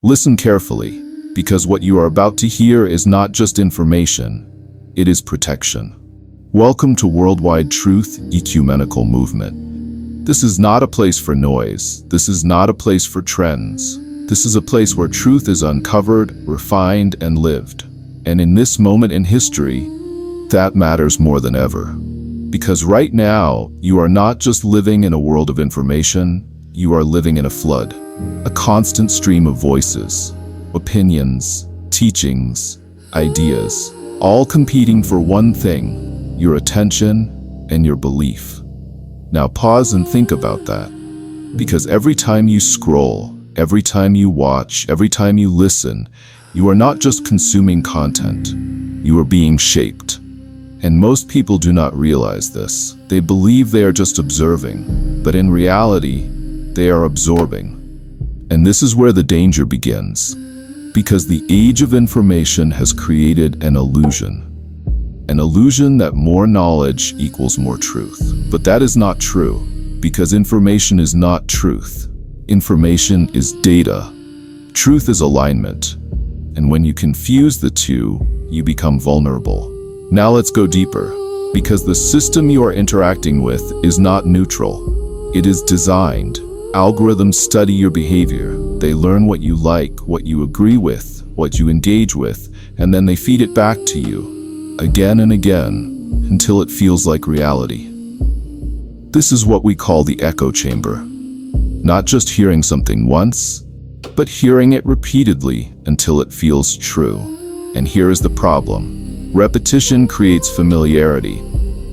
Listen carefully, because what you are about to hear is not just information, it is protection. Welcome to Worldwide Truth Ecumenical Movement. This is not a place for noise. This is not a place for trends. This is a place where truth is uncovered, refined, and lived. And in this moment in history, that matters more than ever. Because right now, you are not just living in a world of information, you are living in a flood. A constant stream of voices, opinions, teachings, ideas, all competing for one thing, your attention and your belief. Now pause and think about that. Because every time you scroll, every time you watch, every time you listen, you are not just consuming content, you are being shaped. And most people do not realize this. They believe they are just observing, but in reality, they are absorbing. And this is where the danger begins. Because the age of information has created an illusion. An illusion that more knowledge equals more truth. But that is not true, because information is not truth. Information is data. Truth is alignment. And when you confuse the two, you become vulnerable. Now let's go deeper, because the system you are interacting with is not neutral. It is designed. Algorithms study your behavior. They learn what you like, what you agree with, what you engage with, and then they feed it back to you, again and again, until it feels like reality. This is what we call the echo chamber. Not just hearing something once, but hearing it repeatedly until it feels true. And here is the problem. Repetition creates familiarity.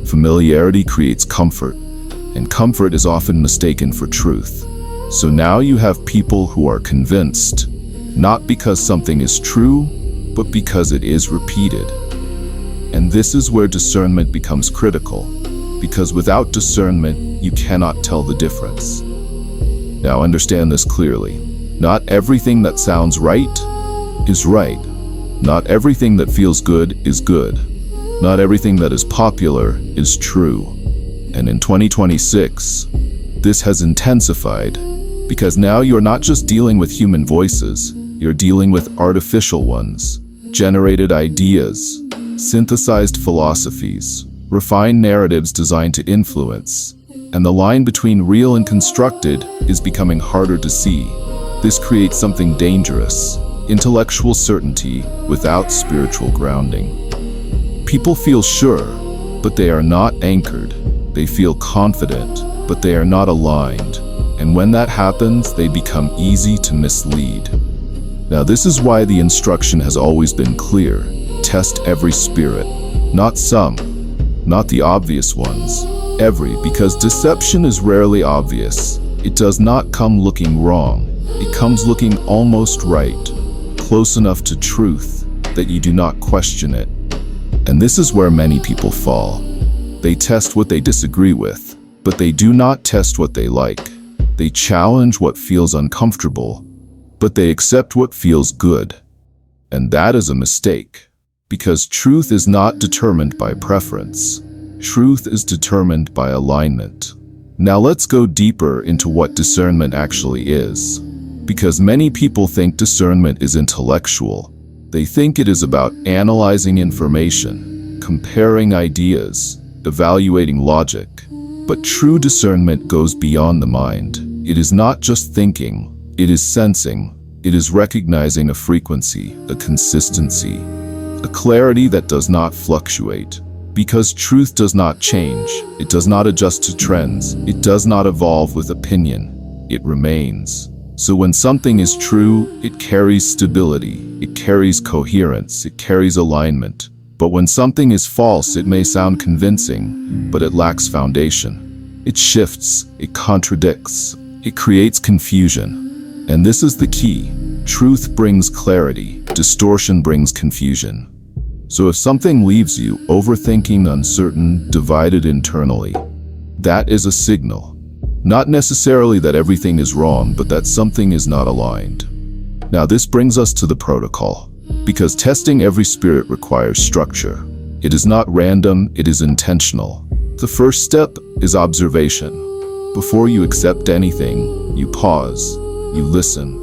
Familiarity creates comfort, and comfort is often mistaken for truth. So now you have people who are convinced, not because something is true, but because it is repeated. And this is where discernment becomes critical, because without discernment, you cannot tell the difference. Now understand this clearly. Not everything that sounds right is right. Not everything that feels good is good. Not everything that is popular is true. And in 2026, this has intensified because now you're not just dealing with human voices, you're dealing with artificial ones, generated ideas, synthesized philosophies, refined narratives designed to influence. And the line between real and constructed is becoming harder to see. This creates something dangerous. Intellectual certainty without spiritual grounding. People feel sure, but they are not anchored. They feel confident, but they are not aligned. And when that happens, they become easy to mislead. Now this is why the instruction has always been clear. Test every spirit. Not some, not the obvious ones. Every, because deception is rarely obvious. It does not come looking wrong. It comes looking almost right. Close enough to truth that you do not question it. And this is where many people fall. They test what they disagree with, but they do not test what they like. They challenge what feels uncomfortable, but they accept what feels good. And that is a mistake, because truth is not determined by preference. Truth is determined by alignment. Now let's go deeper into what discernment actually is. Because many people think discernment is intellectual. They think it is about analyzing information, comparing ideas, evaluating logic. But true discernment goes beyond the mind. It is not just thinking, it is sensing. It is recognizing a frequency, a consistency, a clarity that does not fluctuate. Because truth does not change, it does not adjust to trends, it does not evolve with opinion, it remains. So when something is true, it carries stability, it carries coherence, it carries alignment. But when something is false, it may sound convincing, but it lacks foundation. It shifts, it contradicts, it creates confusion. And this is the key. Truth brings clarity, distortion brings confusion. So if something leaves you overthinking, uncertain, divided internally, that is a signal. Not necessarily that everything is wrong, but that something is not aligned. Now this brings us to the protocol, because testing every spirit requires structure. It is not random, it is intentional. The first step is observation. Before you accept anything, you pause, you listen.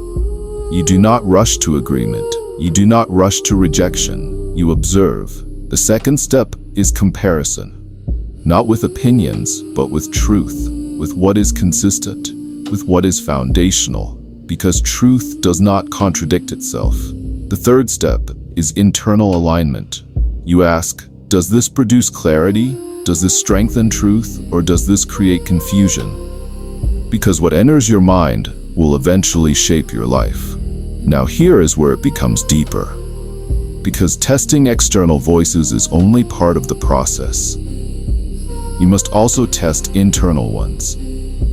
You do not rush to agreement. You do not rush to rejection. You observe. The second step is comparison. Not with opinions, but with truth, with what is consistent, with what is foundational, because truth does not contradict itself. The third step is internal alignment. You ask, does this produce clarity? Does this strengthen truth, or does this create confusion? Because what enters your mind will eventually shape your life. Now here is where it becomes deeper. Because testing external voices is only part of the process. You must also test internal ones.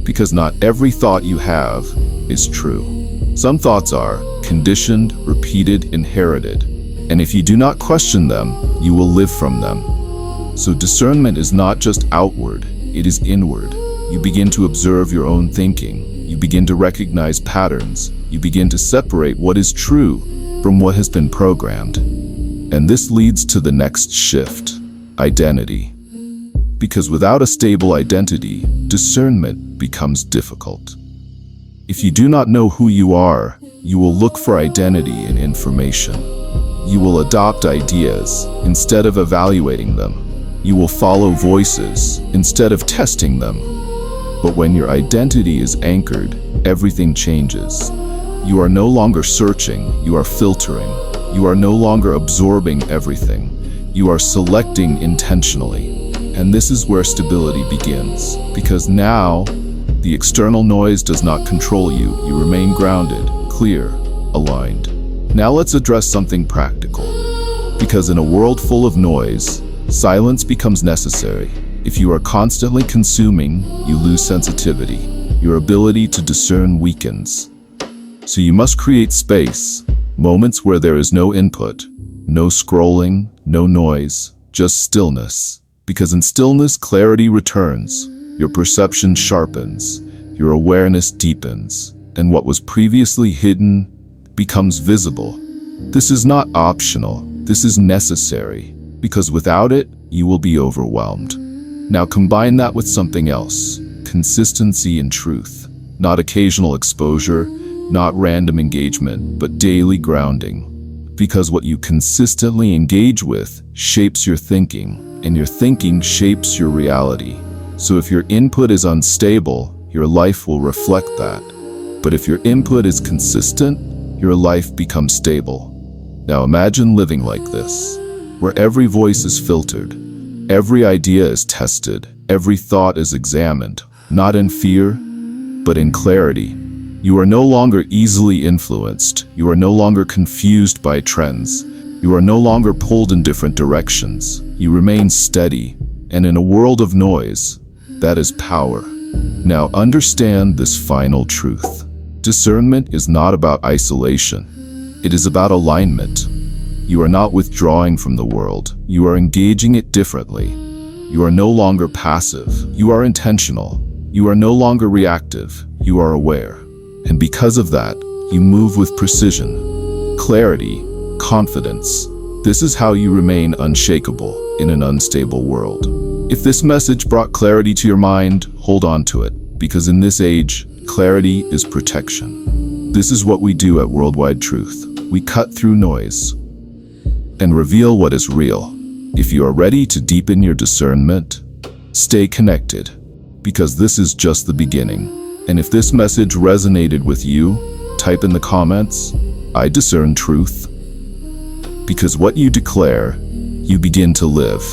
Because not every thought you have is true. Some thoughts are conditioned, repeated, inherited. And if you do not question them, you will live from them. So discernment is not just outward, it is inward. You begin to observe your own thinking. You begin to recognize patterns. You begin to separate what is true from what has been programmed. And this leads to the next shift, identity. Because without a stable identity, discernment becomes difficult. If you do not know who you are, you will look for identity in information. You will adopt ideas instead of evaluating them. You will follow voices instead of testing them. But when your identity is anchored, everything changes. You are no longer searching, you are filtering. You are no longer absorbing everything. You are selecting intentionally. And this is where stability begins. Because now, the external noise does not control you. You remain grounded, clear, aligned. Now let's address something practical. Because in a world full of noise, silence becomes necessary. If you are constantly consuming, you lose sensitivity. Your ability to discern weakens. So you must create space, moments where there is no input, no scrolling, no noise, just stillness. Because in stillness, clarity returns, your perception sharpens, your awareness deepens, and what was previously hidden becomes visible. This is not optional, this is necessary, because without it, you will be overwhelmed. Now combine that with something else, consistency and truth. Not occasional exposure, not random engagement, but daily grounding. Because what you consistently engage with shapes your thinking, and your thinking shapes your reality. So if your input is unstable, your life will reflect that. But if your input is consistent, your life becomes stable. Now imagine living like this, where every voice is filtered. Every idea is tested, every thought is examined, not in fear, but in clarity. You are no longer easily influenced, you are no longer confused by trends, you are no longer pulled in different directions. You remain steady, and in a world of noise, that is power. Now understand this final truth. Discernment is not about isolation, it is about alignment. You are not withdrawing from the world, you are engaging it differently. You are no longer passive, you are intentional. You are no longer reactive, you are aware. And because of that, you move with precision, clarity, confidence. This is how you remain unshakable in an unstable world. If this message brought clarity to your mind, hold on to it, because in this age, clarity is protection. This is what we do at Worldwide Truth. We cut through noise and reveal what is real. If you are ready to deepen your discernment, stay connected, because this is just the beginning. And if this message resonated with you, type in the comments, I discern truth. Because what you declare, you begin to live.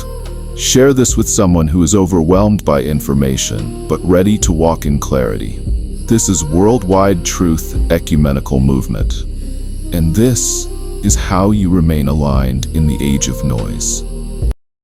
Share this with someone who is overwhelmed by information, but ready to walk in clarity. This is Worldwide Truth Ecumenical Movement. And this is how you remain aligned in the age of noise.